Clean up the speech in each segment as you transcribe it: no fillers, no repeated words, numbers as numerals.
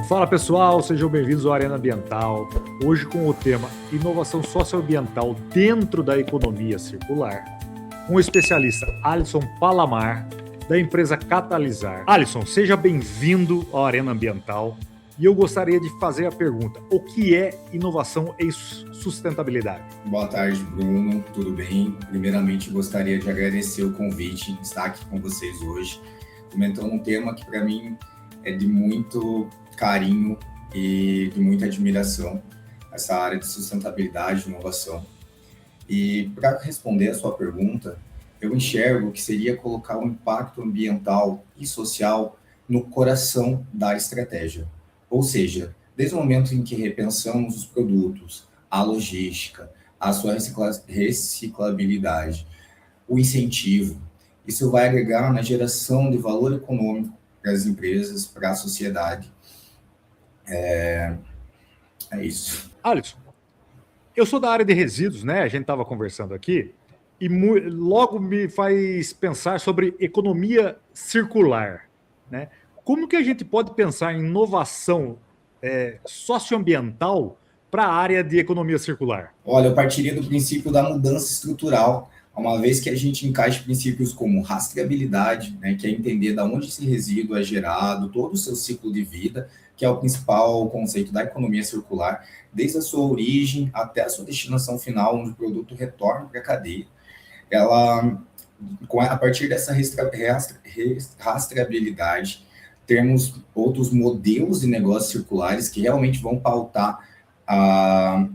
Fala pessoal, sejam bem-vindos ao Arena Ambiental. Hoje com o tema Inovação Socioambiental dentro da economia circular. Com o especialista Alisson Palamar, da empresa Catalisar. Alisson, seja bem-vindo ao Arena Ambiental. E eu gostaria de fazer a pergunta: o que é inovação e sustentabilidade? Boa tarde, Bruno. Tudo bem? Primeiramente, gostaria de agradecer o convite de estar aqui com vocês hoje, comentando um tema que, para mim, é de muito carinho e de muita admiração, essa área de sustentabilidade e inovação. E, para responder a sua pergunta, eu enxergo que seria colocar o impacto ambiental e social no coração da estratégia. Ou seja, desde o momento em que repensamos os produtos, a logística, a sua reciclabilidade, o incentivo, isso vai agregar na geração de valor econômico para as empresas, para a sociedade. É isso. Alisson, eu sou da área de resíduos, né? A gente estava conversando aqui, e logo me faz pensar sobre economia circular, né? Como que a gente pode pensar em inovação socioambiental para a área de economia circular? Olha, eu partiria do princípio da mudança estrutural, uma vez que a gente encaixe princípios como rastreabilidade, né, que é entender de onde esse resíduo é gerado, todo o seu ciclo de vida, que é o principal conceito da economia circular, desde a sua origem até a sua destinação final, onde o produto retorna para a cadeia. Ela, a partir dessa rastreabilidade, temos outros modelos de negócios circulares que realmente vão pautar a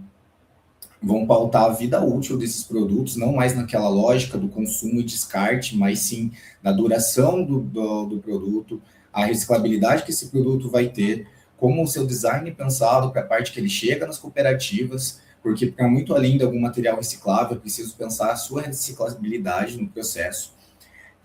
vida útil desses produtos, não mais naquela lógica do consumo e descarte, mas sim da duração do produto, a reciclabilidade que esse produto vai ter, como o seu design pensado para a parte que ele chega nas cooperativas, porque para muito além de algum material reciclável, é preciso pensar a sua reciclabilidade no processo.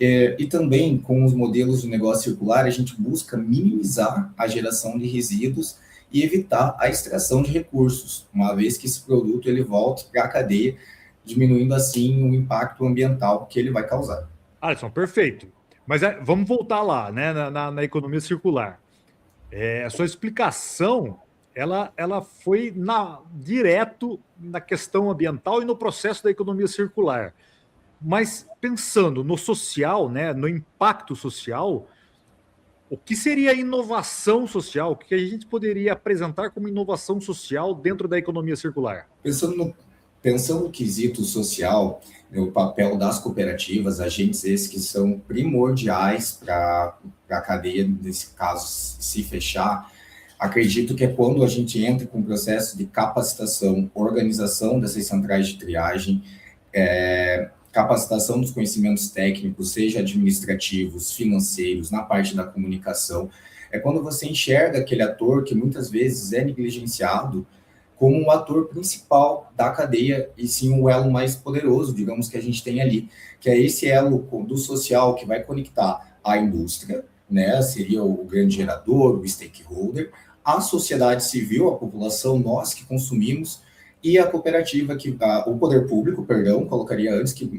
E também, com os modelos de negócio circular, a gente busca minimizar a geração de resíduos e evitar a extração de recursos, uma vez que esse produto ele volte para a cadeia, diminuindo assim o impacto ambiental que ele vai causar. Alisson, perfeito. Mas vamos voltar lá, né, na economia circular. A sua explicação, ela foi direto na questão ambiental e no processo da economia circular. Mas pensando no social, né, no impacto social, o que seria inovação social? O que a gente poderia apresentar como inovação social dentro da economia circular? Pensando no quesito social, né, o papel das cooperativas, agentes esses que são primordiais para a cadeia, nesse caso, se fechar, acredito que é quando a gente entra com o processo de capacitação, organização dessas centrais de triagem, capacitação dos conhecimentos técnicos, seja administrativos, financeiros, na parte da comunicação. É quando você enxerga aquele ator que muitas vezes é negligenciado como um ator principal da cadeia e sim o elo mais poderoso, digamos, que a gente tem ali, que é esse elo do social que vai conectar a indústria, né, seria o grande gerador, o stakeholder, a sociedade civil, a população, nós que consumimos, e a cooperativa, o poder público, perdão, colocaria antes, que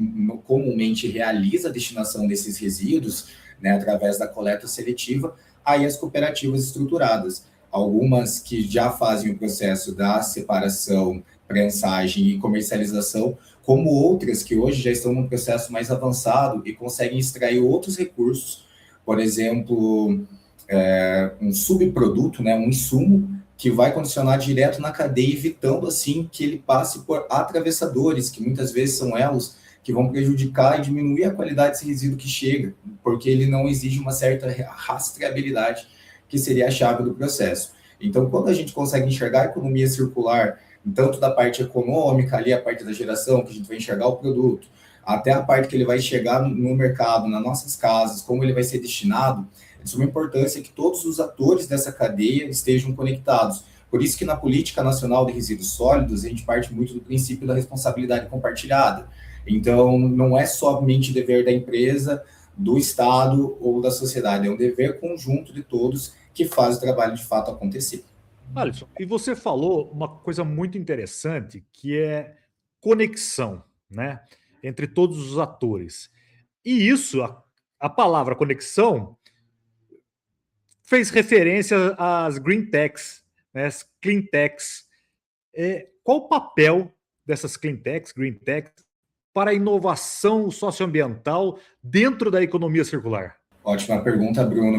comumente realiza a destinação desses resíduos, né, através da coleta seletiva, aí as cooperativas estruturadas. Algumas que já fazem o processo da separação, prensagem e comercialização, como outras que hoje já estão num processo mais avançado e conseguem extrair outros recursos, por exemplo, um subproduto, né, um insumo, que vai condicionar direto na cadeia, evitando assim que ele passe por atravessadores, que muitas vezes são elos que vão prejudicar e diminuir a qualidade desse resíduo que chega, porque ele não exige uma certa rastreabilidade, que seria a chave do processo. Então, quando a gente consegue enxergar a economia circular, tanto da parte econômica, ali a parte da geração, que a gente vai enxergar o produto, até a parte que ele vai chegar no mercado, nas nossas casas, como ele vai ser destinado, de suma importância que todos os atores dessa cadeia estejam conectados. Por isso que na Política Nacional de Resíduos Sólidos, a gente parte muito do princípio da responsabilidade compartilhada. Então, não é somente dever da empresa, do Estado ou da sociedade, é um dever conjunto de todos que faz o trabalho de fato acontecer. Alisson, e você falou uma coisa muito interessante, que é conexão, né, entre todos os atores. E isso, a palavra conexão, fez referência às green techs, né, as clean techs. Qual o papel dessas clean techs, green techs, para a inovação socioambiental dentro da economia circular? Ótima pergunta, Bruno.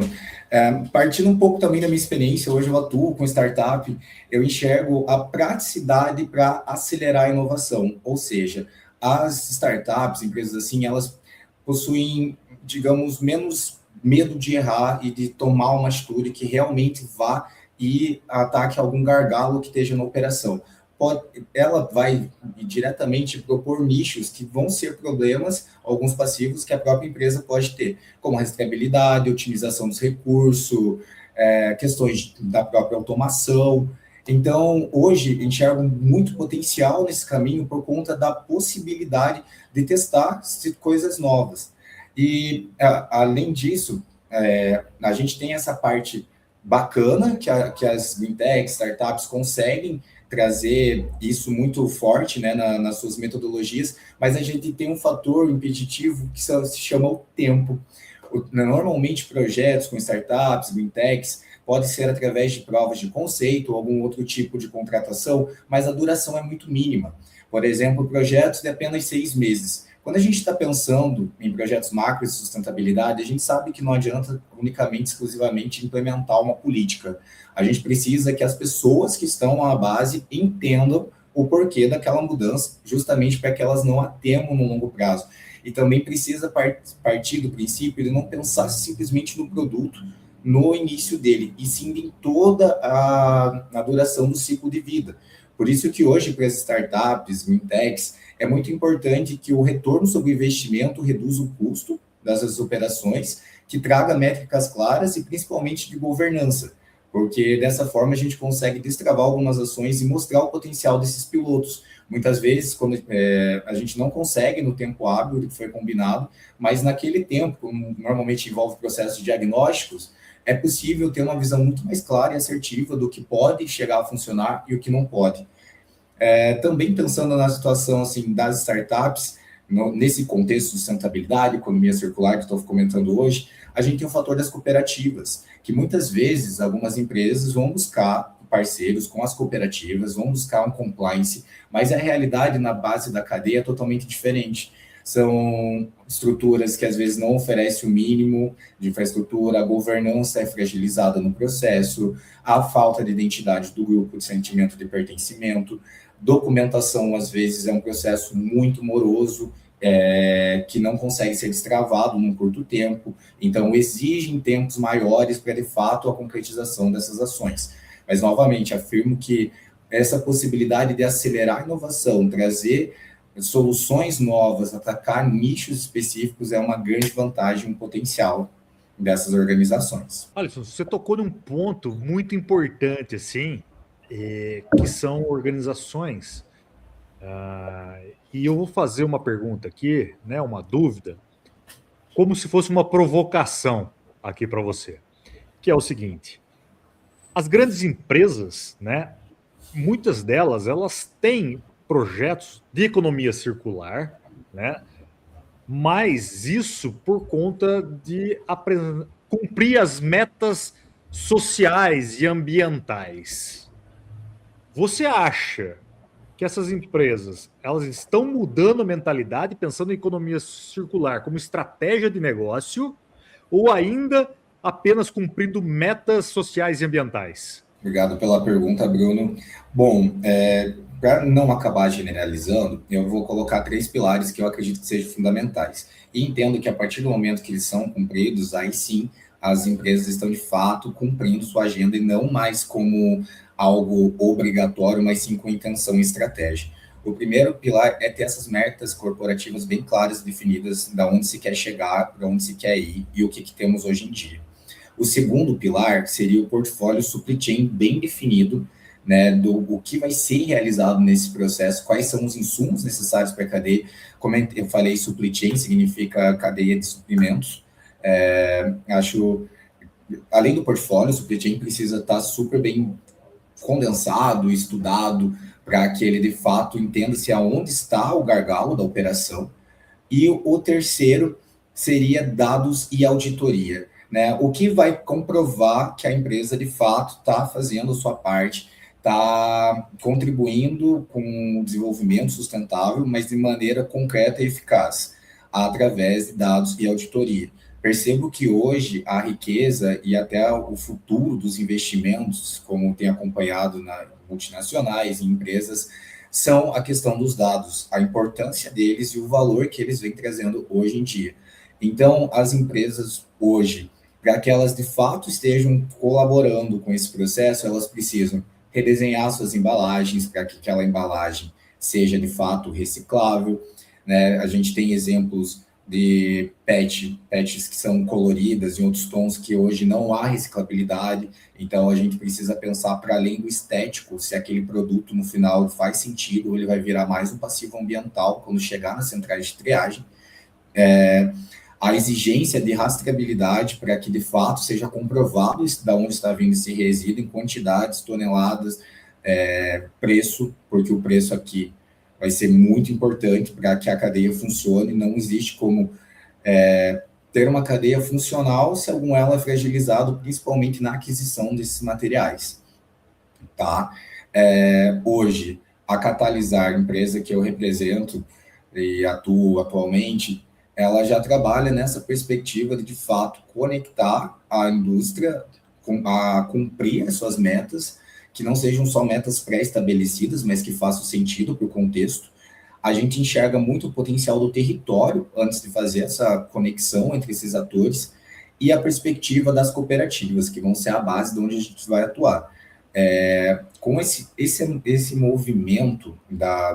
Partindo um pouco também da minha experiência, hoje eu atuo com startup, eu enxergo a praticidade para acelerar a inovação, ou seja, as startups, empresas assim, elas possuem, digamos, menos medo de errar e de tomar uma atitude que realmente vá e ataque algum gargalo que esteja na operação. Ela vai diretamente propor nichos que vão ser problemas, alguns passivos que a própria empresa pode ter, como a rastreabilidade, otimização dos recursos, questões da própria automação. Então, hoje, enxergo muito potencial nesse caminho por conta da possibilidade de testar coisas novas. E, além disso, a gente tem essa parte bacana que as green techs, startups conseguem trazer isso muito forte, né, nas suas metodologias, mas a gente tem um fator impeditivo que se chama o tempo. Normalmente, projetos com startups, green techs, pode ser através de provas de conceito ou algum outro tipo de contratação, mas a duração é muito mínima. Por exemplo, projetos de apenas 6 meses. Quando a gente está pensando em projetos macro de sustentabilidade, a gente sabe que não adianta unicamente, exclusivamente, implementar uma política. A gente precisa que as pessoas que estão à base entendam o porquê daquela mudança, justamente para que elas não a temam no longo prazo. E também precisa partir do princípio de não pensar simplesmente no produto, no início dele, e sim em toda a duração do ciclo de vida. Por isso que hoje, para as startups, green techs, é muito importante que o retorno sobre o investimento reduza o custo das operações, que traga métricas claras e principalmente de governança, porque dessa forma a gente consegue destravar algumas ações e mostrar o potencial desses pilotos. Muitas vezes, quando a gente não consegue no tempo hábil que foi combinado, mas naquele tempo, como normalmente envolve processos diagnósticos, é possível ter uma visão muito mais clara e assertiva do que pode chegar a funcionar e o que não pode. Também pensando na situação assim, das startups, nesse contexto de sustentabilidade, economia circular que estou comentando hoje, a gente tem o fator das cooperativas, que muitas vezes algumas empresas vão buscar parceiros com as cooperativas, vão buscar um compliance, mas a realidade na base da cadeia é totalmente diferente. São estruturas que às vezes não oferecem o mínimo de infraestrutura, a governança é fragilizada no processo, a falta de identidade do grupo, de sentimento de pertencimento, documentação às vezes é um processo muito moroso, que não consegue ser destravado num curto tempo, então exigem tempos maiores para de fato a concretização dessas ações. Mas novamente afirmo que essa possibilidade de acelerar a inovação, trazer soluções novas, atacar nichos específicos é uma grande vantagem, um potencial dessas organizações. Alisson, você tocou num ponto muito importante, assim, que são organizações. E eu vou fazer uma pergunta aqui, né, uma dúvida, como se fosse uma provocação aqui para você, que é o seguinte: as grandes empresas, né, muitas delas, elas têm projetos de economia circular, né? Mas isso por conta de cumprir as metas sociais e ambientais. Você acha que essas empresas elas estão mudando a mentalidade, pensando em economia circular como estratégia de negócio, ou ainda apenas cumprindo metas sociais e ambientais? Obrigado pela pergunta, Bruno. Bom, para não acabar generalizando, eu vou colocar 3 pilares que eu acredito que sejam fundamentais. E entendo que a partir do momento que eles são cumpridos, aí sim, as empresas estão de fato cumprindo sua agenda e não mais como algo obrigatório, mas sim com intenção e estratégia. O primeiro pilar é ter essas metas corporativas bem claras, definidas, da onde se quer chegar, para onde se quer ir e o que temos hoje em dia. O segundo pilar seria o portfólio supply chain bem definido, né, o que vai ser realizado nesse processo, quais são os insumos necessários para a cadeia. Como eu falei, supply chain significa cadeia de suprimentos. Acho, além do portfólio, o supply chain precisa estar super bem condensado, estudado, para que ele de fato entenda-se aonde está o gargalo da operação. E o terceiro seria dados e auditoria. né? O que vai comprovar que a empresa, de fato, está fazendo a sua parte, está contribuindo com o desenvolvimento sustentável, mas de maneira concreta e eficaz, através de dados e auditoria. Percebo que hoje a riqueza e até o futuro dos investimentos, como tem acompanhado nas multinacionais e empresas, são a questão dos dados, a importância deles e o valor que eles vêm trazendo hoje em dia. Então, as empresas hoje, para que elas de fato estejam colaborando com esse processo, elas precisam redesenhar suas embalagens para que aquela embalagem seja de fato reciclável, né? A gente tem exemplos de pets que são coloridas em outros tons que hoje não há reciclabilidade, então a gente precisa pensar para além do estético, se aquele produto no final faz sentido, ou ele vai virar mais um passivo ambiental quando chegar nas centrais de triagem. A exigência de rastreabilidade para que de fato seja comprovado de onde está vindo esse resíduo em quantidades, toneladas, preço, porque o preço aqui vai ser muito importante para que a cadeia funcione. Não existe como ter uma cadeia funcional se algum elo é fragilizado, principalmente na aquisição desses materiais. Tá? Hoje, a Catalisar, empresa que eu represento e atuo atualmente, ela já trabalha nessa perspectiva de fato, conectar a indústria a cumprir as suas metas, que não sejam só metas pré-estabelecidas, mas que façam sentido para o contexto. A gente enxerga muito o potencial do território antes de fazer essa conexão entre esses atores e a perspectiva das cooperativas, que vão ser a base de onde a gente vai atuar. Com esse movimento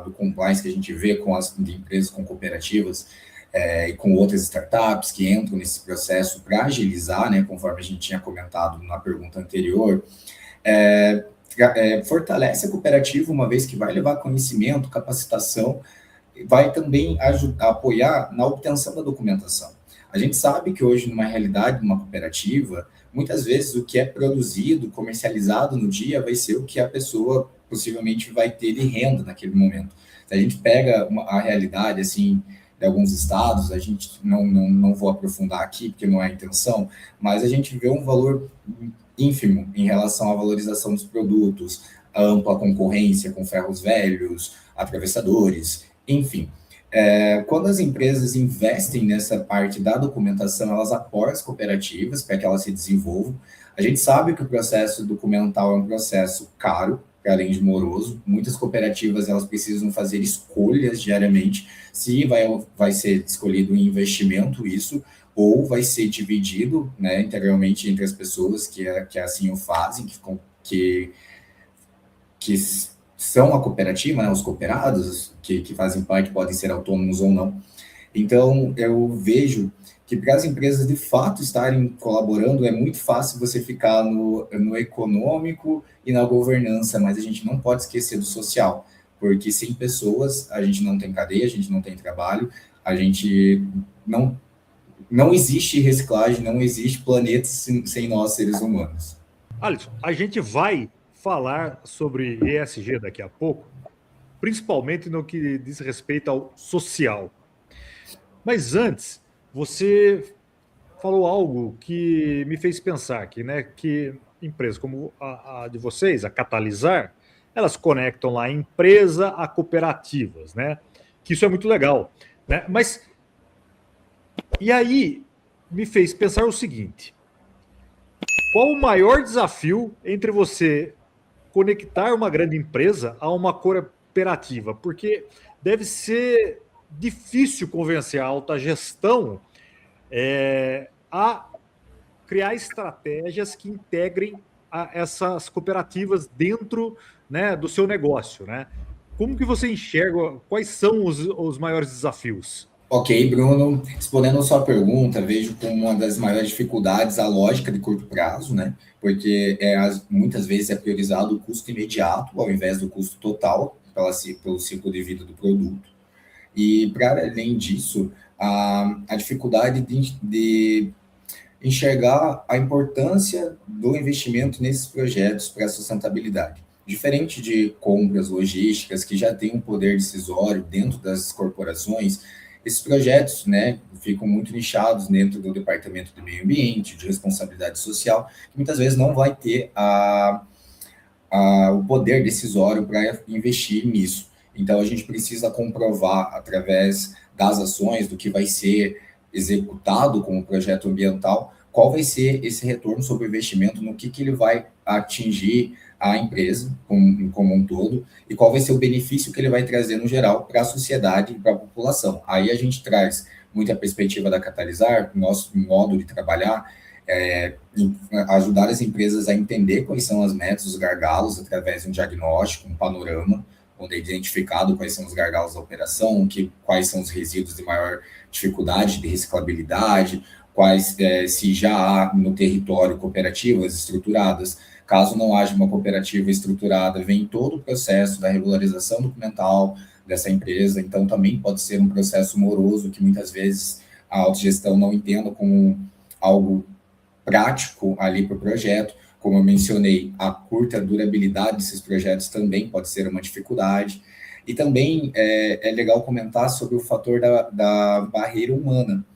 do compliance que a gente vê com as empresas, com cooperativas, e com outras startups que entram nesse processo para agilizar, né, conforme a gente tinha comentado na pergunta anterior, fortalece a cooperativa, uma vez que vai levar conhecimento, capacitação, vai também apoiar na obtenção da documentação. A gente sabe que hoje, numa realidade, numa cooperativa, muitas vezes o que é produzido, comercializado no dia, vai ser o que a pessoa possivelmente vai ter de renda naquele momento. Se a gente pega a realidade, assim, de alguns estados, a gente não vou aprofundar aqui, porque não é a intenção, mas a gente vê um valor ínfimo em relação à valorização dos produtos, a ampla concorrência com ferros velhos, atravessadores, enfim. Quando as empresas investem nessa parte da documentação, elas apoiam as cooperativas para que elas se desenvolvam. A gente sabe que o processo documental é um processo caro, além de moroso. Muitas cooperativas elas precisam fazer escolhas diariamente, se vai ser escolhido um investimento isso, ou vai ser dividido, né, integralmente entre as pessoas que assim o fazem, que são a cooperativa, né, os cooperados, que fazem parte, podem ser autônomos ou não. Então, eu vejo que para as empresas, de fato, estarem colaborando, é muito fácil você ficar no econômico e na governança, mas a gente não pode esquecer do social, porque sem pessoas, a gente não tem cadeia, a gente não tem trabalho, a gente não existe reciclagem, não existe planeta sem nós, seres humanos. Alisson, a gente vai falar sobre ESG daqui a pouco, principalmente no que diz respeito ao social. Mas antes, você falou algo que me fez pensar aqui, né? Que empresas como a de vocês, a Catalisar, elas conectam lá a empresa a cooperativas, né? Que isso é muito legal, né? Mas e aí me fez pensar o seguinte: qual o maior desafio entre você conectar uma grande empresa a uma cooperativa? Porque deve ser difícil convencer a alta gestão a criar estratégias que integrem essas cooperativas dentro, né, do seu negócio, né? Como que você enxerga, quais são os maiores desafios? Ok, Bruno, respondendo a sua pergunta, vejo como uma das maiores dificuldades a lógica de curto prazo, né? Porque muitas vezes é priorizado o custo imediato ao invés do custo total pelo ciclo de vida do produto. E, para além disso, a dificuldade de enxergar a importância do investimento nesses projetos para a sustentabilidade. Diferente de compras logísticas que já têm um poder decisório dentro das corporações, esses projetos, né, ficam muito nichados dentro do departamento do meio ambiente, de responsabilidade social, que muitas vezes não vai ter o poder decisório para investir nisso. Então, a gente precisa comprovar, através das ações, do que vai ser executado como projeto ambiental, qual vai ser esse retorno sobre o investimento, no que ele vai atingir a empresa como um todo, e qual vai ser o benefício que ele vai trazer no geral para a sociedade e para a população. Aí a gente traz muita perspectiva da Catalisar, nosso modo de trabalhar, ajudar as empresas a entender quais são as metas, os gargalos, através de um diagnóstico, um panorama, onde é identificado quais são os gargalos da operação, quais são os resíduos de maior dificuldade de reciclabilidade, se já há no território cooperativas estruturadas. Caso não haja uma cooperativa estruturada, vem todo o processo da regularização documental dessa empresa, então também pode ser um processo moroso, que muitas vezes a autogestão não entenda como algo prático ali para o projeto. Como eu mencionei, a curta durabilidade desses projetos também pode ser uma dificuldade. E também é legal comentar sobre o fator da barreira humana.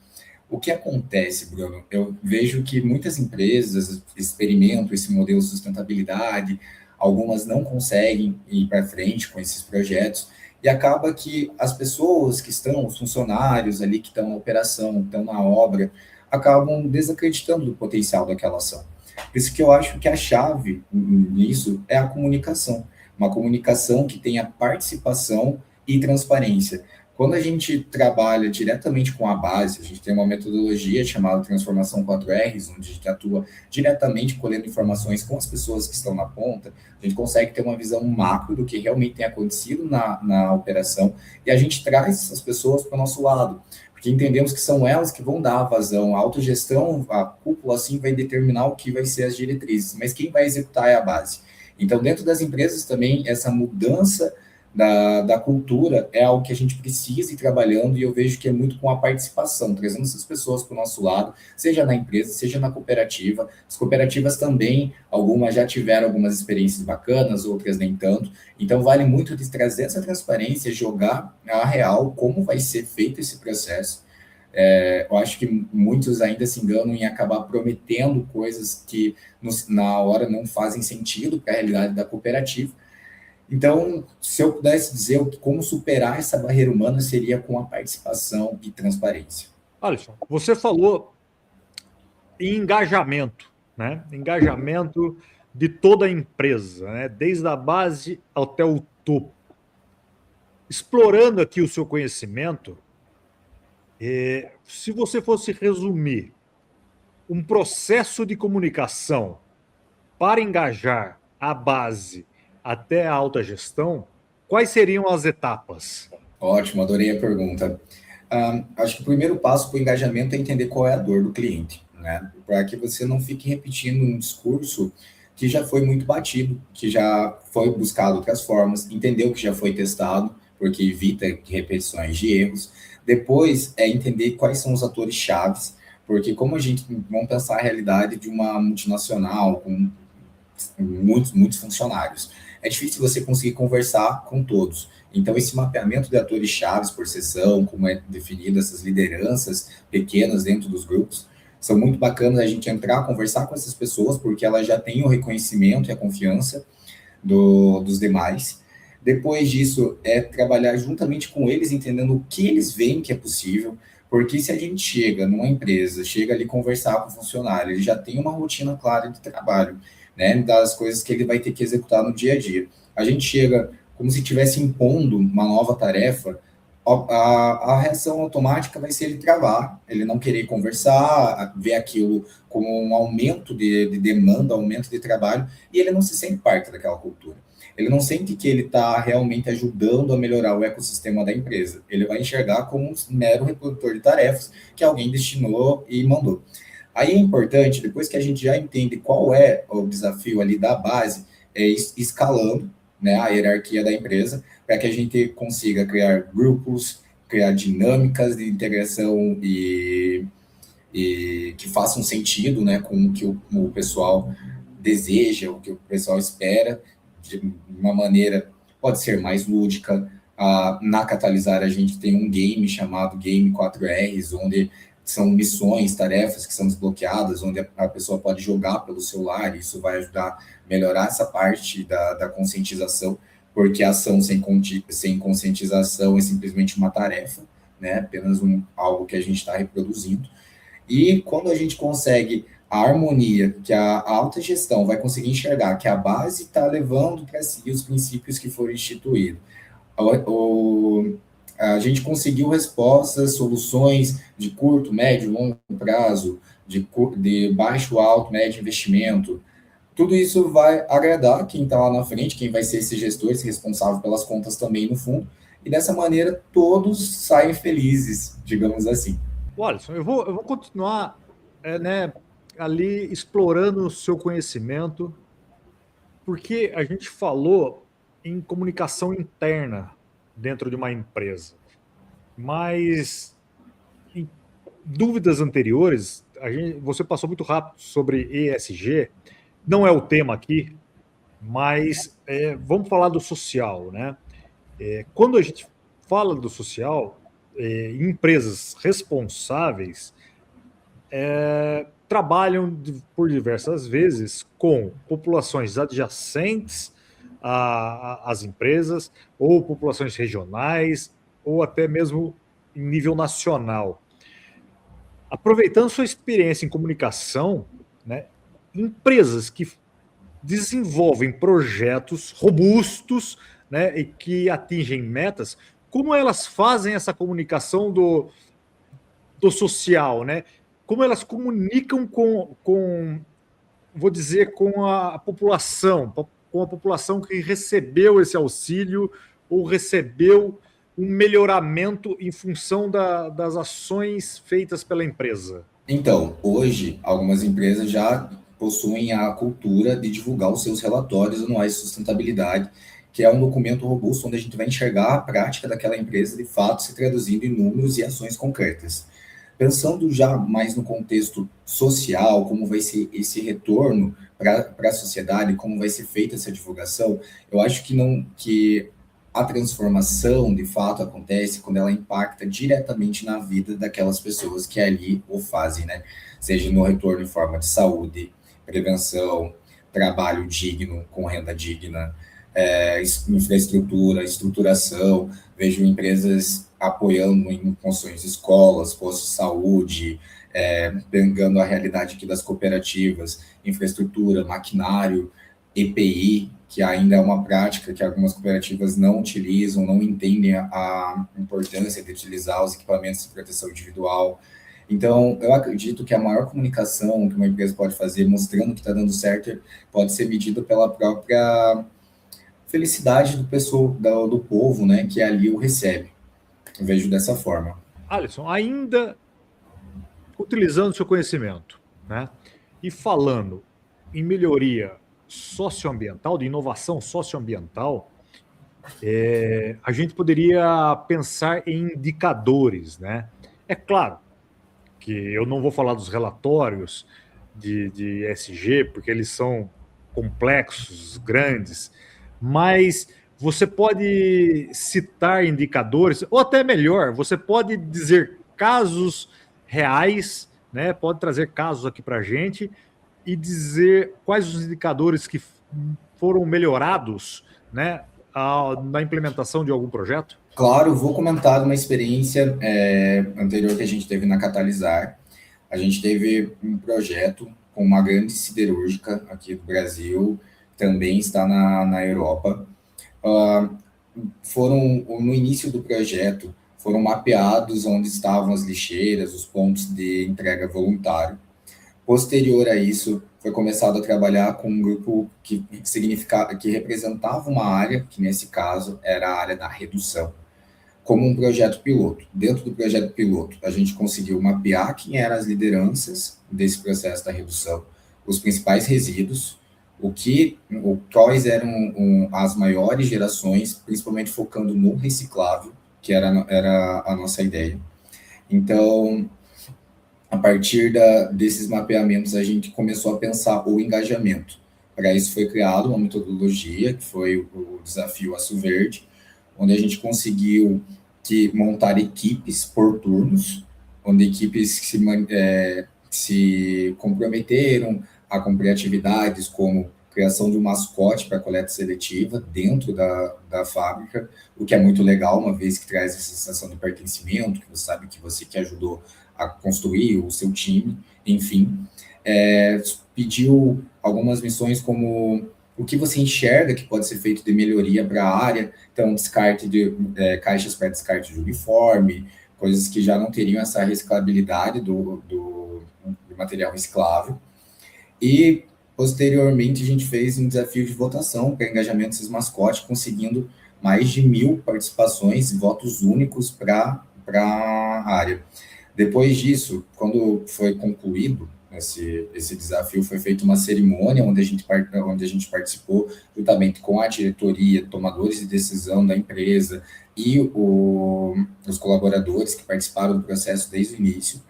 O que acontece, Bruno? Eu vejo que muitas empresas experimentam esse modelo de sustentabilidade, algumas não conseguem ir para frente com esses projetos, e acaba que as pessoas que estão, os funcionários ali que estão na operação, estão na obra, acabam desacreditando do potencial daquela ação. Por isso que eu acho que a chave nisso é a comunicação. Uma comunicação que tenha participação e transparência. Quando a gente trabalha diretamente com a base, a gente tem uma metodologia chamada Transformação 4Rs, onde a gente atua diretamente colhendo informações com as pessoas que estão na ponta, a gente consegue ter uma visão macro do que realmente tem acontecido na operação, e a gente traz essas pessoas para o nosso lado, porque entendemos que são elas que vão dar a vazão. A autogestão, a cúpula, assim, vai determinar o que vai ser as diretrizes, mas quem vai executar é a base. Então, dentro das empresas também, essa mudança da cultura é algo que a gente precisa ir trabalhando, e eu vejo que é muito com a participação, trazendo essas pessoas para o nosso lado, seja na empresa, seja na cooperativa. As cooperativas também, algumas já tiveram algumas experiências bacanas, outras nem tanto, então vale muito de trazer essa transparência, jogar a real como vai ser feito esse processo. Eu acho que muitos ainda se enganam em acabar prometendo coisas que na hora não fazem sentido para a realidade da cooperativa. Então, se eu pudesse dizer como superar essa barreira humana, seria com a participação e transparência. Alisson, você falou em engajamento, né? Engajamento de toda a empresa, né? Desde a base até o topo. Explorando aqui o seu conhecimento, se você fosse resumir um processo de comunicação para engajar a base até a alta gestão, quais seriam as etapas? Ótimo, adorei a pergunta. Acho que o primeiro passo para o engajamento é entender qual é a dor do cliente, né? Para que você não fique repetindo um discurso que já foi muito batido, que já foi buscado outras formas, entendeu que já foi testado, porque evita repetições de erros. Depois é entender quais são os atores chaves, porque como vamos pensar a realidade de uma multinacional com muitos funcionários, é difícil você conseguir conversar com todos. Então, esse mapeamento de atores chaves por seção, como é definido essas lideranças pequenas dentro dos grupos, são muito bacanas a gente entrar, conversar com essas pessoas, porque elas já têm o reconhecimento e a confiança dos demais. Depois disso, é trabalhar juntamente com eles, entendendo o que eles veem que é possível, porque se a gente chega numa empresa, chega ali conversar com o funcionário, ele já tem uma rotina clara de trabalho, né, das coisas que ele vai ter que executar no dia a dia. A gente chega como se estivesse impondo uma nova tarefa, a reação automática vai ser ele travar, ele não querer conversar, ver aquilo como um aumento de demanda, aumento de trabalho, e ele não se sente parte daquela cultura. Ele não sente que ele está realmente ajudando a melhorar o ecossistema da empresa. Ele vai enxergar como um mero reprodutor de tarefas que alguém destinou e mandou. Aí é importante, depois que a gente já entende qual é o desafio ali da base, é escalando, né, a hierarquia da empresa, para que a gente consiga criar grupos, criar dinâmicas de integração e que façam sentido, né, com o que o pessoal deseja, o que o pessoal espera, de uma maneira, pode ser mais lúdica, Na Catalisar, a gente tem um game chamado Game 4Rs, onde são missões, tarefas que são desbloqueadas, onde a pessoa pode jogar pelo celular, e isso vai ajudar a melhorar essa parte da conscientização, porque a ação sem conscientização é simplesmente uma tarefa, né? Apenas algo que a gente está reproduzindo. E quando a gente consegue a harmonia, que a alta gestão vai conseguir enxergar que a base está levando para si os princípios que foram instituídos, a gente conseguiu respostas, soluções de curto, médio, longo prazo, de baixo, alto, médio investimento. Tudo isso vai agradar quem está lá na frente, quem vai ser esse gestor, esse responsável pelas contas também no fundo, e dessa maneira todos saem felizes, digamos assim. Alisson, eu vou continuar ali explorando o seu conhecimento, porque a gente falou em comunicação interna dentro de uma empresa, mas em dúvidas anteriores, você passou muito rápido sobre ESG, não é o tema aqui, mas vamos falar do social, né? Quando a gente fala do social, empresas responsáveis trabalham por diversas vezes com populações adjacentes às empresas, ou populações regionais, ou até mesmo em nível nacional. Aproveitando sua experiência em comunicação, né, empresas que desenvolvem projetos robustos, né, e que atingem metas, como elas fazem essa comunicação do social, né? Como elas comunicam vou dizer, com a população que recebeu esse auxílio ou recebeu um melhoramento em função das ações feitas pela empresa? Então, hoje, algumas empresas já possuem a cultura de divulgar os seus relatórios anuais de sustentabilidade, que é um documento robusto onde a gente vai enxergar a prática daquela empresa de fato se traduzindo em números e ações concretas. Pensando já mais no contexto social, como vai ser esse retorno para a sociedade, como vai ser feita essa divulgação, eu acho que a transformação de fato acontece quando ela impacta diretamente na vida daquelas pessoas que ali o fazem, né? Seja no retorno em forma de saúde, prevenção, trabalho digno, com renda digna, infraestrutura, estruturação. Vejo empresas apoiando em construções de escolas, postos de saúde, pegando a realidade aqui das cooperativas, infraestrutura, maquinário, EPI, que ainda é uma prática que algumas cooperativas não utilizam, não entendem a importância de utilizar os equipamentos de proteção individual. Então, eu acredito que a maior comunicação que uma empresa pode fazer, mostrando que está dando certo, pode ser medida pela própria felicidade do povo, né, que ali o recebe. Eu vejo dessa forma. Alisson, ainda utilizando seu conhecimento, né, e falando em melhoria socioambiental, de inovação socioambiental, a gente poderia pensar em indicadores, né? É claro que eu não vou falar dos relatórios de ESG, porque eles são complexos, grandes, mas você pode citar indicadores, ou até melhor, você pode dizer casos reais, né? Pode trazer casos aqui para a gente e dizer quais os indicadores que foram melhorados, né, na implementação de algum projeto? Claro, vou comentar uma experiência anterior que a gente teve na Catalisar. A gente teve um projeto com uma grande siderúrgica aqui do Brasil, também está na Europa. No início do projeto, foram mapeados onde estavam as lixeiras, os pontos de entrega voluntário. Posterior a isso, foi começado a trabalhar com um grupo que representava uma área, que nesse caso era a área da redução, como um projeto piloto. Dentro do projeto piloto, a gente conseguiu mapear quem eram as lideranças desse processo da redução, os principais resíduos, quais eram as maiores gerações, principalmente focando no reciclável, que era a nossa ideia. Então, a partir desses mapeamentos, a gente começou a pensar o engajamento. Para isso foi criada uma metodologia, que foi o Desafio Aço Verde, onde a gente conseguiu montar equipes por turnos, onde equipes se comprometeram a cumprir atividades como criação de um mascote para coleta seletiva dentro da fábrica, o que é muito legal, uma vez que traz essa sensação de pertencimento, que você sabe que você que ajudou a construir o seu time, enfim. Pediu algumas missões como o que você enxerga que pode ser feito de melhoria para a área, então descarte de caixas para descarte de uniforme, coisas que já não teriam essa reciclabilidade do material reciclável. E, posteriormente, a gente fez um desafio de votação para engajamento desses mascotes, conseguindo mais de 1.000 participações e votos únicos para a área. Depois disso, quando foi concluído esse desafio, foi feita uma cerimônia onde a gente participou juntamente com a diretoria, tomadores de decisão da empresa e os colaboradores que participaram do processo desde o início.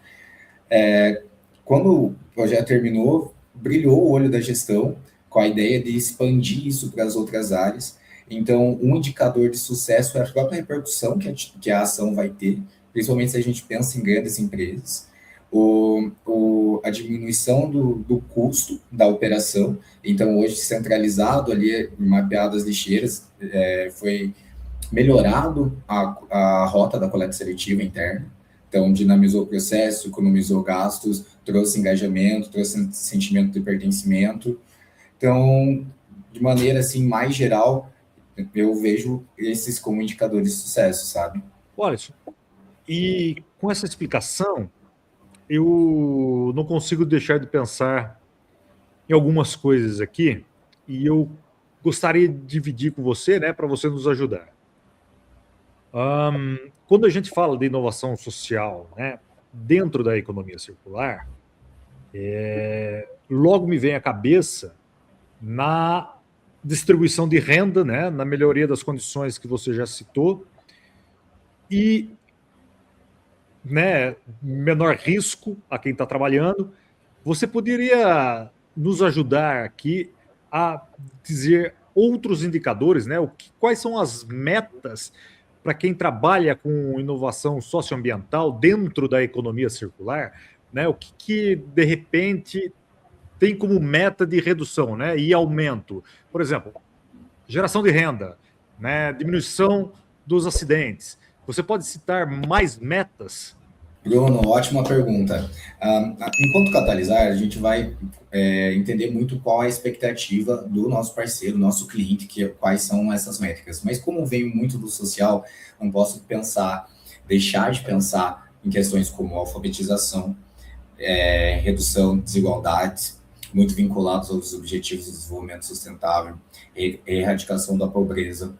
Quando o projeto terminou, brilhou o olho da gestão com a ideia de expandir isso para as outras áreas. Então, um indicador de sucesso é a própria repercussão que a ação vai ter, principalmente se a gente pensa em grandes empresas, a diminuição do custo da operação. Então, hoje, centralizado ali, mapeado as lixeiras, foi melhorado a rota da coleta seletiva interna. Então, dinamizou o processo, economizou gastos, trouxe engajamento, trouxe sentimento de pertencimento. Então, de maneira assim, mais geral, eu vejo esses como indicadores de sucesso, sabe? Olha, e com essa explicação, eu não consigo deixar de pensar em algumas coisas aqui, e eu gostaria de dividir com você, né, para você nos ajudar. Quando a gente fala de inovação social, né, dentro da economia circular, logo me vem à cabeça na distribuição de renda, né, na melhoria das condições que você já citou, e, né, menor risco a quem está trabalhando. Você poderia nos ajudar aqui a dizer outros indicadores, né, quais são as metas para quem trabalha com inovação socioambiental dentro da economia circular, né? O que de repente tem como meta de redução, né, e aumento? Por exemplo, geração de renda, né, diminuição dos acidentes. Você pode citar mais metas? Bruno, ótima pergunta. Enquanto catalisar, a gente vai entender muito qual é a expectativa do nosso parceiro, nosso cliente, quais são essas métricas. Mas como veio muito do social, não posso deixar de pensar em questões como alfabetização, redução de desigualdades, muito vinculados aos objetivos de desenvolvimento sustentável, erradicação da pobreza,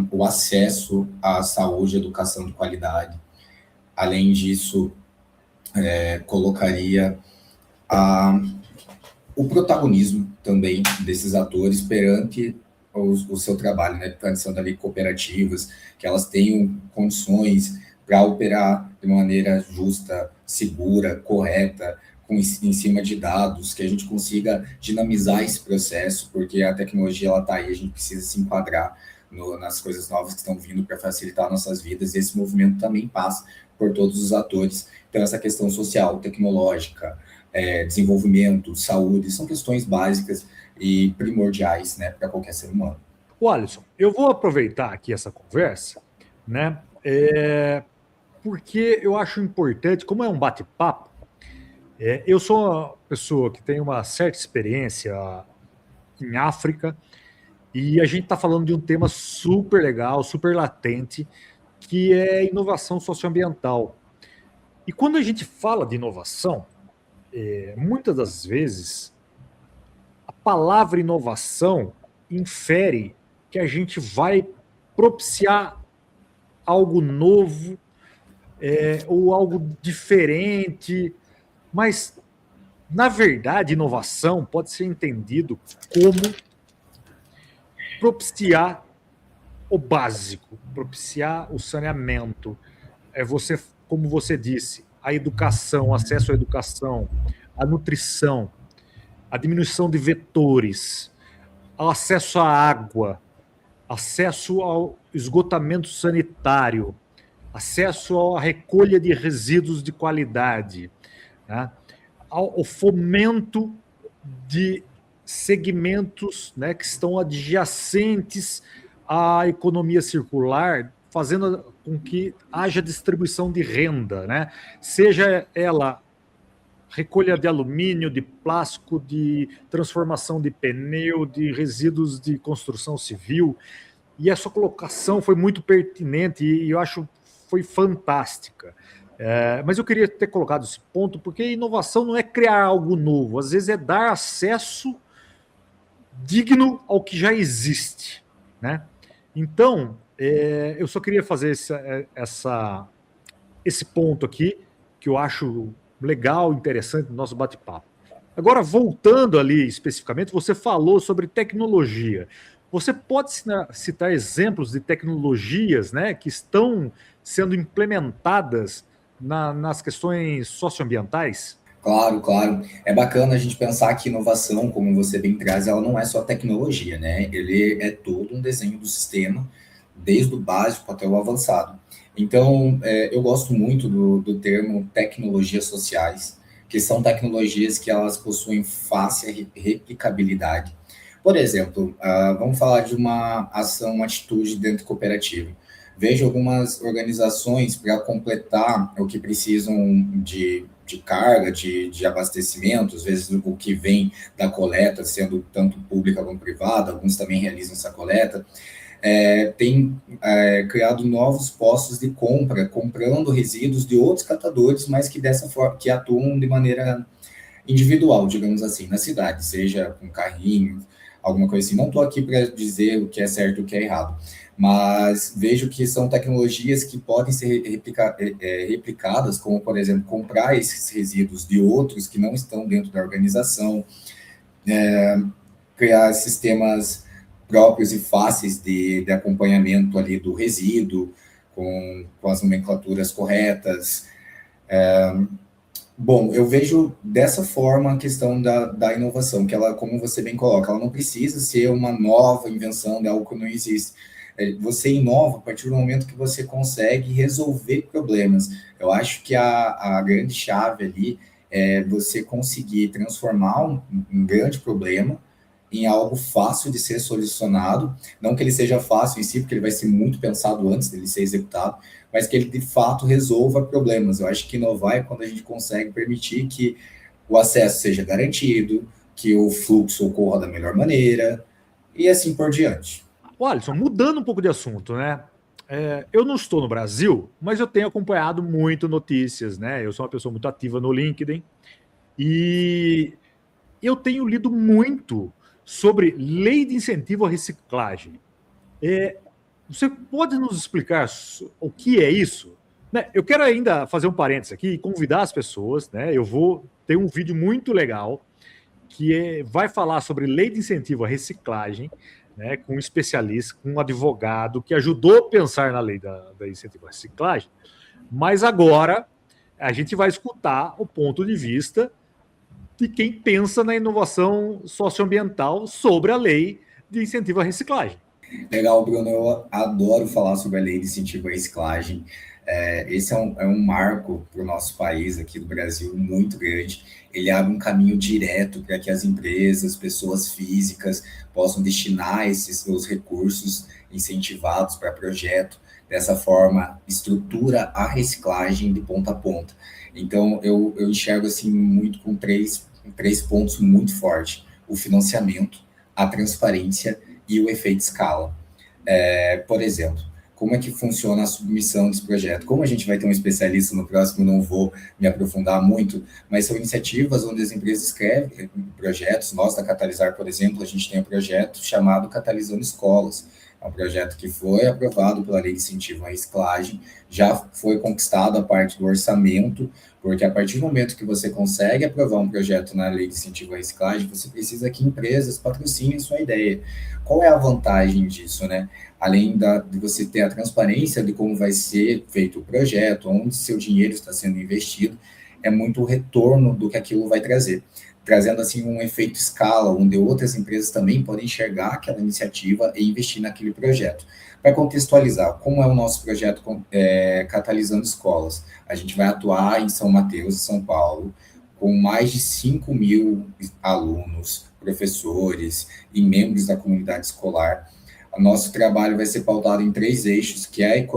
o acesso à saúde e educação de qualidade. Além disso, colocaria o protagonismo também desses atores perante o seu trabalho, né? Tradição ali cooperativas, que elas tenham condições para operar de maneira justa, segura, correta, em cima de dados, que a gente consiga dinamizar esse processo, porque a tecnologia está aí, a gente precisa se enquadrar nas coisas novas que estão vindo para facilitar nossas vidas, e esse movimento também passa por todos os atores. Então, essa questão social, tecnológica, desenvolvimento, saúde, são questões básicas e primordiais, né, para qualquer ser humano. Alisson, eu vou aproveitar aqui essa conversa, né, porque eu acho importante, como é um bate-papo, eu sou uma pessoa que tem uma certa experiência em África, e a gente está falando de um tema super legal, super latente, que é inovação socioambiental. E quando a gente fala de inovação, muitas das vezes, a palavra inovação infere que a gente vai propiciar algo novo, ou algo diferente, mas, na verdade, inovação pode ser entendido como propiciar o básico, propiciar o saneamento, como você disse, a educação, acesso à educação, a nutrição, a diminuição de vetores, ao acesso à água, acesso esgotamento sanitário, acesso à recolha de resíduos de qualidade, né? Ao fomento de segmentos, né, que estão adjacentes à economia circular, fazendo com que haja distribuição de renda, né? Seja ela recolha de alumínio, de plástico, de transformação de pneu, de resíduos de construção civil. E a sua colocação foi muito pertinente e eu acho foi fantástica. Mas eu queria ter colocado esse ponto, porque inovação não é criar algo novo, às vezes é dar acesso digno ao que já existe, né? Então, eu só queria fazer esse ponto aqui, que eu acho legal, interessante no nosso bate-papo. Agora, voltando ali especificamente, você falou sobre tecnologia. Você pode citar exemplos de tecnologias, né, que estão sendo implementadas nas questões socioambientais? Claro, claro. É bacana a gente pensar que inovação, como você bem traz, ela não é só tecnologia, né? Ele é todo um desenho do sistema, desde o básico até o avançado. Então, eu gosto muito do termo tecnologias sociais, que são tecnologias que elas possuem fácil replicabilidade. Por exemplo, vamos falar de uma ação, uma atitude dentro cooperativa. Vejo algumas organizações para completar o que precisam de carga, de abastecimento, às vezes o que vem da coleta, sendo tanto pública como privada, alguns também realizam essa coleta, tem criado novos postos de compra, comprando resíduos de outros catadores, mas que dessa forma, que atuam de maneira individual, digamos assim, na cidade, seja com carrinho, alguma coisa assim. Não estou aqui para dizer o que é certo e o que é errado, mas vejo que são tecnologias que podem ser replicadas, como, por exemplo, comprar esses resíduos de outros que não estão dentro da organização, criar sistemas próprios e fáceis de acompanhamento ali do resíduo, com as nomenclaturas corretas. Bom, eu vejo dessa forma a questão da inovação, que ela, como você bem coloca, ela não precisa ser uma nova invenção de algo que não existe. Você inova a partir do momento que você consegue resolver problemas. Eu acho que a grande chave ali é você conseguir transformar um grande problema em algo fácil de ser solucionado, não que ele seja fácil em si, porque ele vai ser muito pensado antes dele ser executado, mas que ele de fato resolva problemas. Eu acho que inovar é quando a gente consegue permitir que o acesso seja garantido, que o fluxo ocorra da melhor maneira, e assim por diante. Alisson, mudando um pouco de assunto, né? Eu não estou no Brasil, mas eu tenho acompanhado muito notícias, né? Eu sou uma pessoa muito ativa no LinkedIn e eu tenho lido muito sobre lei de incentivo à reciclagem. Você pode nos explicar o que é isso? Né, eu quero ainda fazer um parênteses aqui e convidar as pessoas, né? Eu vou ter um vídeo muito legal que vai falar sobre lei de incentivo à reciclagem, né, com um especialista, com um advogado que ajudou a pensar na lei da incentivo à reciclagem, mas agora a gente vai escutar o ponto de vista de quem pensa na inovação socioambiental sobre a lei de incentivo à reciclagem. Legal, Bruno, eu adoro falar sobre a lei de incentivo à reciclagem. Esse é um marco para o nosso país aqui do Brasil muito grande. Ele abre um caminho direto para que as empresas, pessoas físicas possam destinar esses seus recursos incentivados para projeto. Dessa forma, estrutura a reciclagem de ponta a ponta. Então, eu enxergo assim muito com três pontos muito fortes: o financiamento, a transparência e o efeito escala. Por exemplo, como é que funciona a submissão desse projeto? Como a gente vai ter um especialista no próximo, não vou me aprofundar muito, mas são iniciativas onde as empresas escrevem projetos. Nós, da Catalisar, por exemplo, a gente tem um projeto chamado Catalisando Escolas. É um projeto que foi aprovado pela Lei de Incentivo à Reciclagem, já foi conquistado a parte do orçamento, porque a partir do momento que você consegue aprovar um projeto na Lei de Incentivo à Reciclagem, você precisa que empresas patrocinem sua ideia. Qual é a vantagem disso, né? Além de você ter a transparência de como vai ser feito o projeto, onde seu dinheiro está sendo investido, é muito o retorno do que aquilo vai trazer, trazendo assim um efeito escala, onde outras empresas também podem enxergar aquela iniciativa e investir naquele projeto. Para contextualizar, como é o nosso projeto Catalisando Escolas? A gente vai atuar em São Mateus, São Paulo, com mais de 5.000 alunos, professores e membros da comunidade escolar. O nosso trabalho vai ser pautado em 3 eixos, que é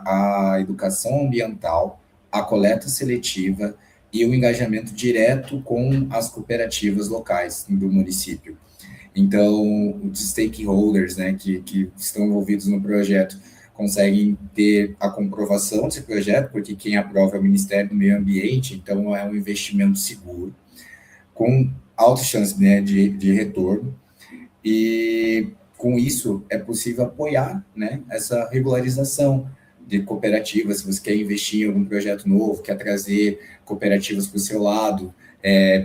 a educação ambiental, a coleta seletiva e o engajamento direto com as cooperativas locais do município. Então, os stakeholders, né, que estão envolvidos no projeto conseguem ter a comprovação desse projeto, porque quem aprova é o Ministério do Meio Ambiente, então é um investimento seguro, com alta chance, né, de retorno, e com isso é possível apoiar, né, essa regularização de cooperativas. Se você quer investir em algum projeto novo, quer trazer cooperativas para o seu lado,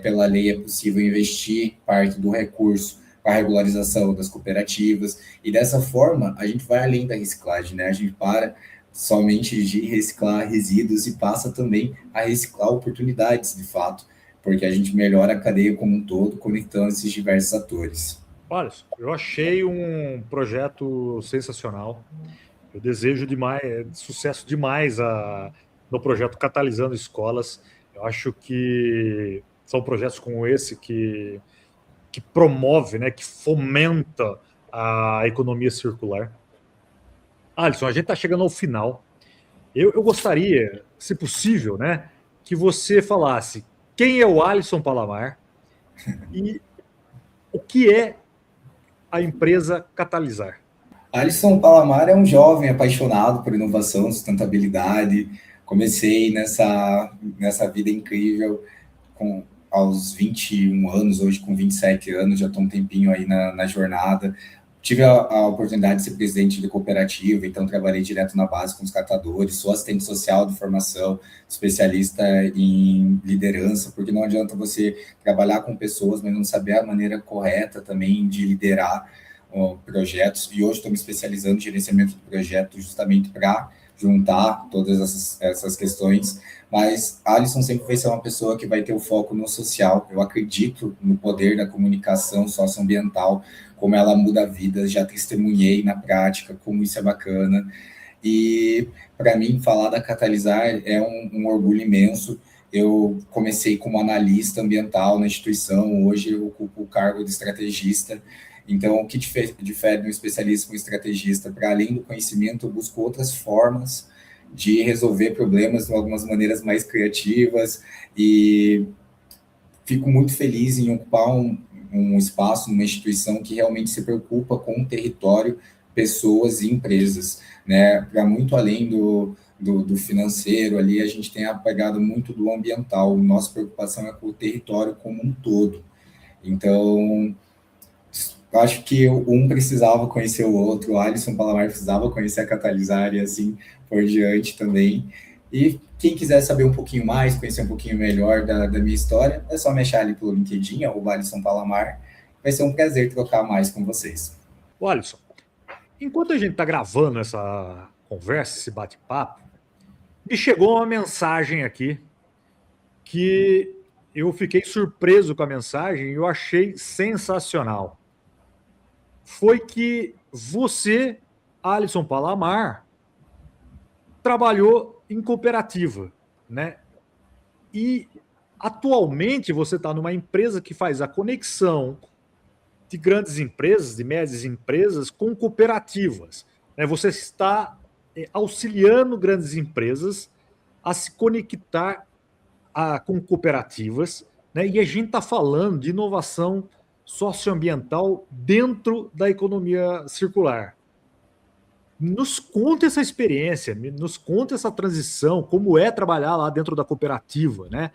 pela lei é possível investir parte do recurso para a regularização das cooperativas, e dessa forma a gente vai além da reciclagem, né? A gente para somente de reciclar resíduos e passa também a reciclar oportunidades, de fato, porque a gente melhora a cadeia como um todo, conectando esses diversos atores. Olha, eu achei um projeto sensacional. Eu desejo demais, sucesso demais no projeto Catalisando Escolas. Eu acho que são projetos como esse que promove, né, que fomenta a economia circular. Alisson, a gente está chegando ao final. Eu gostaria, se possível, né, que você falasse quem é o Alisson Palamar e o que é a empresa Catalisar. Alisson Palamar é um jovem apaixonado por inovação, sustentabilidade. Comecei nessa vida incrível aos 21 anos, hoje com 27 anos, já estou um tempinho aí na jornada. Tive a oportunidade de ser presidente de cooperativa, então trabalhei direto na base com os catadores, sou assistente social de formação, especialista em liderança, porque não adianta você trabalhar com pessoas, mas não saber a maneira correta também de liderar projetos, e hoje estou me especializando em gerenciamento de projetos justamente para juntar todas essas questões, mas Alisson sempre vai ser uma pessoa que vai ter o foco no social. Eu acredito no poder da comunicação socioambiental, como ela muda a vida, já testemunhei na prática como isso é bacana, e para mim falar da Catalisar é um orgulho imenso. Eu comecei como analista ambiental na instituição, hoje eu ocupo o cargo de estrategista. Então, o que difere de um especialista para um estrategista? Para além do conhecimento, eu busco outras formas de resolver problemas de algumas maneiras mais criativas, e fico muito feliz em ocupar um espaço numa instituição que realmente se preocupa com o território, pessoas e empresas, né? Para muito além do financeiro, ali a gente tem apegado muito do ambiental. Nossa preocupação é com o território como um todo. Então, acho que um precisava conhecer o outro, o Alisson Palamar precisava conhecer a Catalisar e assim por diante também. E quem quiser saber um pouquinho mais, conhecer um pouquinho melhor da minha história, é só me achar ali pelo LinkedIn, o Alisson Palamar. Vai ser um prazer trocar mais com vocês. O Alisson, enquanto a gente está gravando essa conversa, esse bate-papo, me chegou uma mensagem aqui que eu fiquei surpreso com a mensagem e eu achei sensacional. Foi que você, Alisson Palamar, trabalhou em cooperativa, né? E atualmente você está numa empresa que faz a conexão de grandes empresas, de médias empresas, com cooperativas, né? Você está auxiliando grandes empresas a se conectar com cooperativas, né? E a gente está falando de inovação socioambiental dentro da economia circular. Nos conta essa experiência, nos conta essa transição, como é trabalhar lá dentro da cooperativa, né?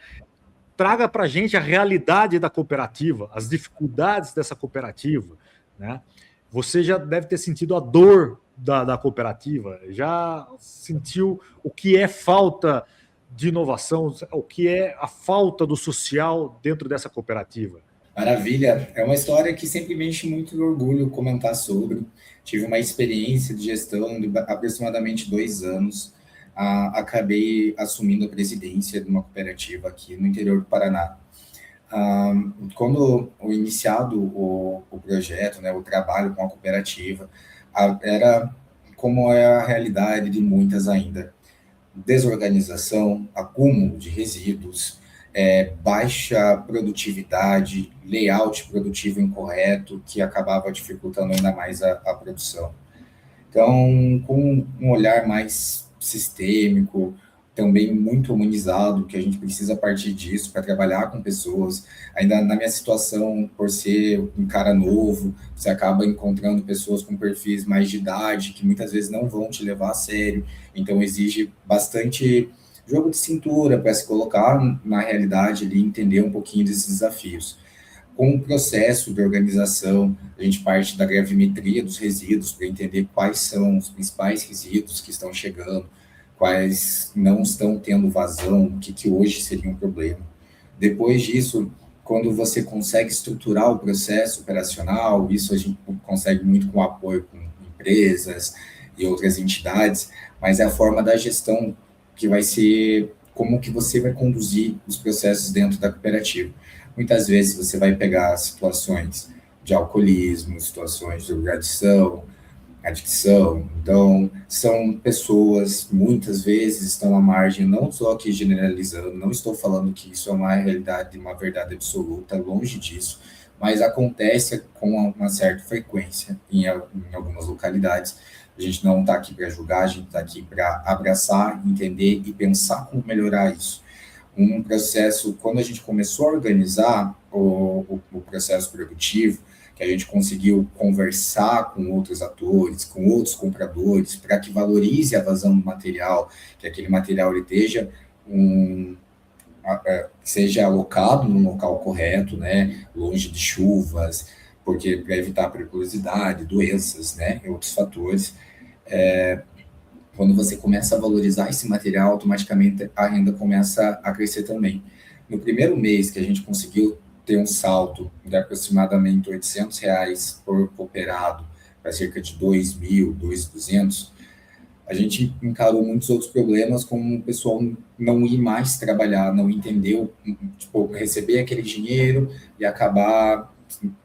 Traga para a gente a realidade da cooperativa, as dificuldades dessa cooperativa, né? Você já deve ter sentido a dor da cooperativa, já sentiu o que é falta de inovação, o que é a falta do social dentro dessa cooperativa. Maravilha, é uma história que sempre me enche muito de orgulho comentar sobre. Tive uma experiência de gestão de aproximadamente 2 anos acabei assumindo a presidência de uma cooperativa aqui no interior do Paraná. Quando iniciado o projeto, né, o trabalho com a cooperativa, era como é a realidade de muitas ainda: desorganização, acúmulo de resíduos, baixa produtividade, layout produtivo incorreto, que acabava dificultando ainda mais a produção. Então, com um olhar mais sistêmico, também muito humanizado, que a gente precisa partir disso para trabalhar com pessoas. Ainda na minha situação, por ser um cara novo, você acaba encontrando pessoas com perfis mais de idade, que muitas vezes não vão te levar a sério, então exige bastante jogo de cintura para se colocar na realidade ali e entender um pouquinho desses desafios. Com o processo de organização, a gente parte da gravimetria dos resíduos para entender quais são os principais resíduos que estão chegando, quais não estão tendo vazão, o que hoje seria um problema. Depois disso, quando você consegue estruturar o processo operacional, isso a gente consegue muito com o apoio com empresas e outras entidades, mas é a forma da gestão que vai ser como que você vai conduzir os processos dentro da cooperativa. Muitas vezes você vai pegar situações de alcoolismo, situações de drogadição, adicção. Então, são pessoas, muitas vezes, estão à margem, não estou aqui generalizando, não estou falando que isso é uma realidade, uma verdade absoluta, longe disso, mas acontece com uma certa frequência em algumas localidades. A gente não está aqui para julgar, a gente está aqui para abraçar, entender e pensar como melhorar isso. Um processo, quando a gente começou a organizar o processo produtivo, que a gente conseguiu conversar com outros atores, com outros compradores, para que valorize a vazão do material, que aquele material ele seja alocado no local correto, né, longe de chuvas, porque para evitar periculosidade, doenças, né, e outros fatores. Quando você começa a valorizar esse material, automaticamente a renda começa a crescer também. No primeiro mês que a gente conseguiu ter um salto de aproximadamente R$ 800 por cooperado para cerca de 2.000, 2.200, a gente encarou muitos outros problemas, como o pessoal não ir mais trabalhar, não entendeu, tipo, receber aquele dinheiro e acabar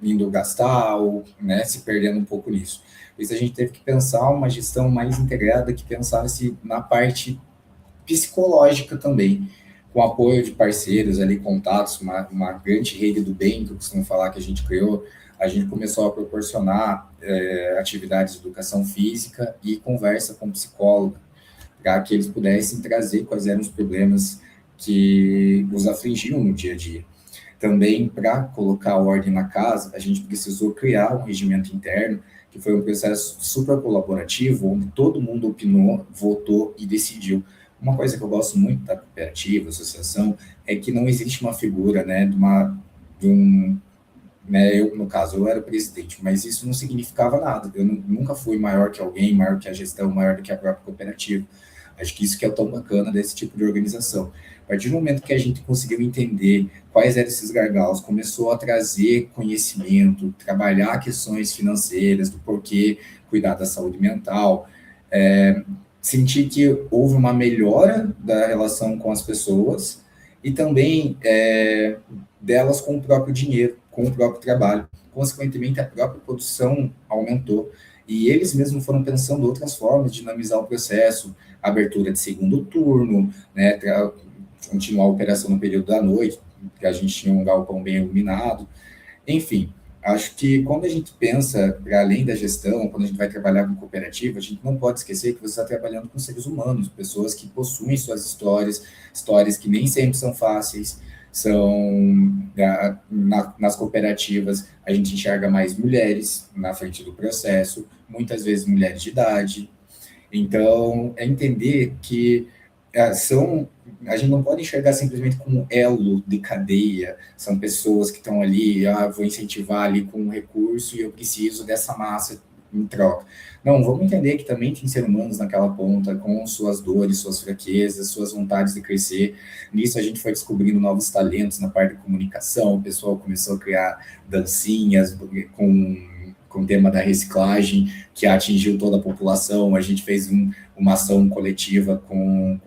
indo gastar ou, né, se perdendo um pouco nisso. Por isso a gente teve que pensar uma gestão mais integrada, que pensasse na parte psicológica também, com apoio de parceiros ali, contatos, uma grande rede do bem, que eu costumo falar que a gente criou. A gente começou a proporcionar atividades de educação física e conversa com psicólogo, para que eles pudessem trazer quais eram os problemas que os afligiam no dia a dia. Também, para colocar ordem na casa, a gente precisou criar um regimento interno, que foi um processo super colaborativo, onde todo mundo opinou, votou e decidiu. Uma coisa que eu gosto muito da cooperativa, associação, é que não existe uma figura, né, né, eu, no caso, eu era o presidente, mas isso não significava nada. Eu nunca fui maior que alguém, maior que a gestão, maior do que a própria cooperativa. Acho que isso que é tão bacana desse tipo de organização. A partir do momento que a gente conseguiu entender quais eram esses gargalos, começou a trazer conhecimento, trabalhar questões financeiras, do porquê cuidar da saúde mental, senti que houve uma melhora da relação com as pessoas e também delas com o próprio dinheiro, com o próprio trabalho. Consequentemente, a própria produção aumentou. E eles mesmos foram pensando outras formas de dinamizar o processo, abertura de segundo turno, né, continuar a operação no período da noite, que a gente tinha um galpão bem iluminado. Enfim, acho que quando a gente pensa para além da gestão, quando a gente vai trabalhar com cooperativa, a gente não pode esquecer que você está trabalhando com seres humanos, pessoas que possuem suas histórias que nem sempre são fáceis. Nas cooperativas, a gente enxerga mais mulheres na frente do processo, muitas vezes mulheres de idade. Então, é entender que a gente não pode enxergar simplesmente como elo de cadeia, são pessoas que estão ali, vou incentivar ali com um recurso e eu preciso dessa massa em troca. Não, vamos entender que também tem seres humanos naquela ponta, com suas dores, suas fraquezas, suas vontades de crescer. Nisso a gente foi descobrindo novos talentos na parte da comunicação, o pessoal começou a criar dancinhas com com o tema da reciclagem, que atingiu toda a população. A gente fez uma ação coletiva com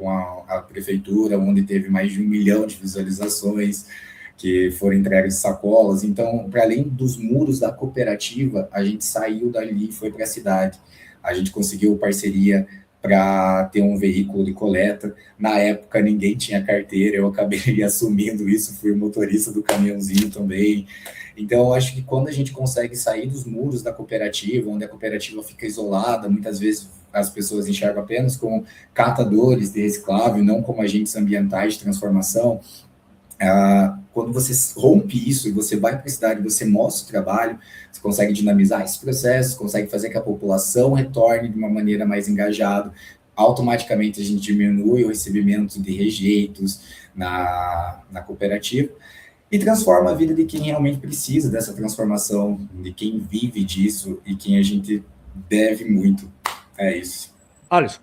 a prefeitura, onde teve mais de 1 milhão de visualizações, que foram entregues sacolas. Então, para além dos muros da cooperativa, a gente saiu dali e foi para a cidade. A gente conseguiu parceria para ter um veículo de coleta. Na época, ninguém tinha carteira, eu acabei assumindo isso, fui o motorista do caminhãozinho também. Então, eu acho que quando a gente consegue sair dos muros da cooperativa, onde a cooperativa fica isolada, muitas vezes as pessoas enxergam apenas como catadores de reciclável, não como agentes ambientais de transformação. Quando você rompe isso e você vai para a cidade, você mostra o trabalho, você consegue dinamizar esse processo, consegue fazer que a população retorne de uma maneira mais engajada, automaticamente a gente diminui o recebimento de rejeitos na cooperativa e transforma a vida de quem realmente precisa dessa transformação, de quem vive disso e quem a gente deve muito. É isso. Alisson,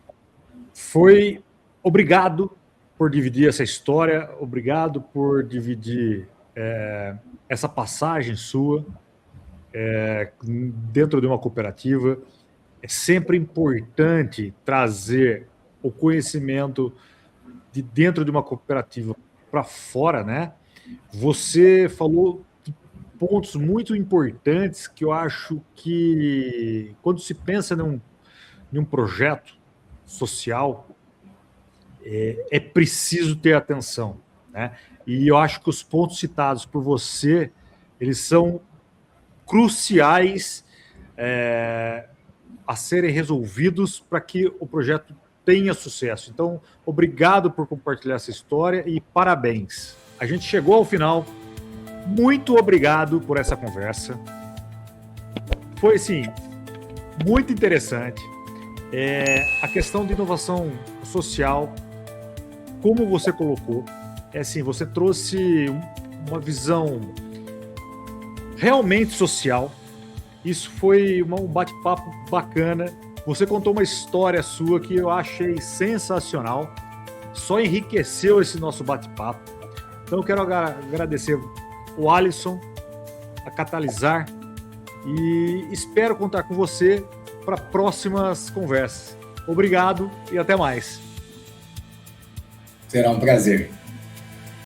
obrigado por dividir essa história, obrigado por dividir essa passagem sua dentro de uma cooperativa. É sempre importante trazer o conhecimento de dentro de uma cooperativa para fora, né? Você falou de pontos muito importantes que eu acho que, quando se pensa num projeto social, é preciso ter atenção, né? E eu acho que os pontos citados por você, eles são cruciais a serem resolvidos para que o projeto tenha sucesso. Então, obrigado por compartilhar essa história e parabéns. A gente chegou ao final. Muito obrigado por essa conversa. Foi, assim, muito interessante. A questão de inovação social, como você colocou, assim, você trouxe uma visão realmente social. Isso foi um bate-papo bacana. Você contou uma história sua que eu achei sensacional. Só enriqueceu esse nosso bate-papo. Então eu quero agradecer o Alisson, a Catalisar, e espero contar com você para próximas conversas. Obrigado e até mais. Será um prazer.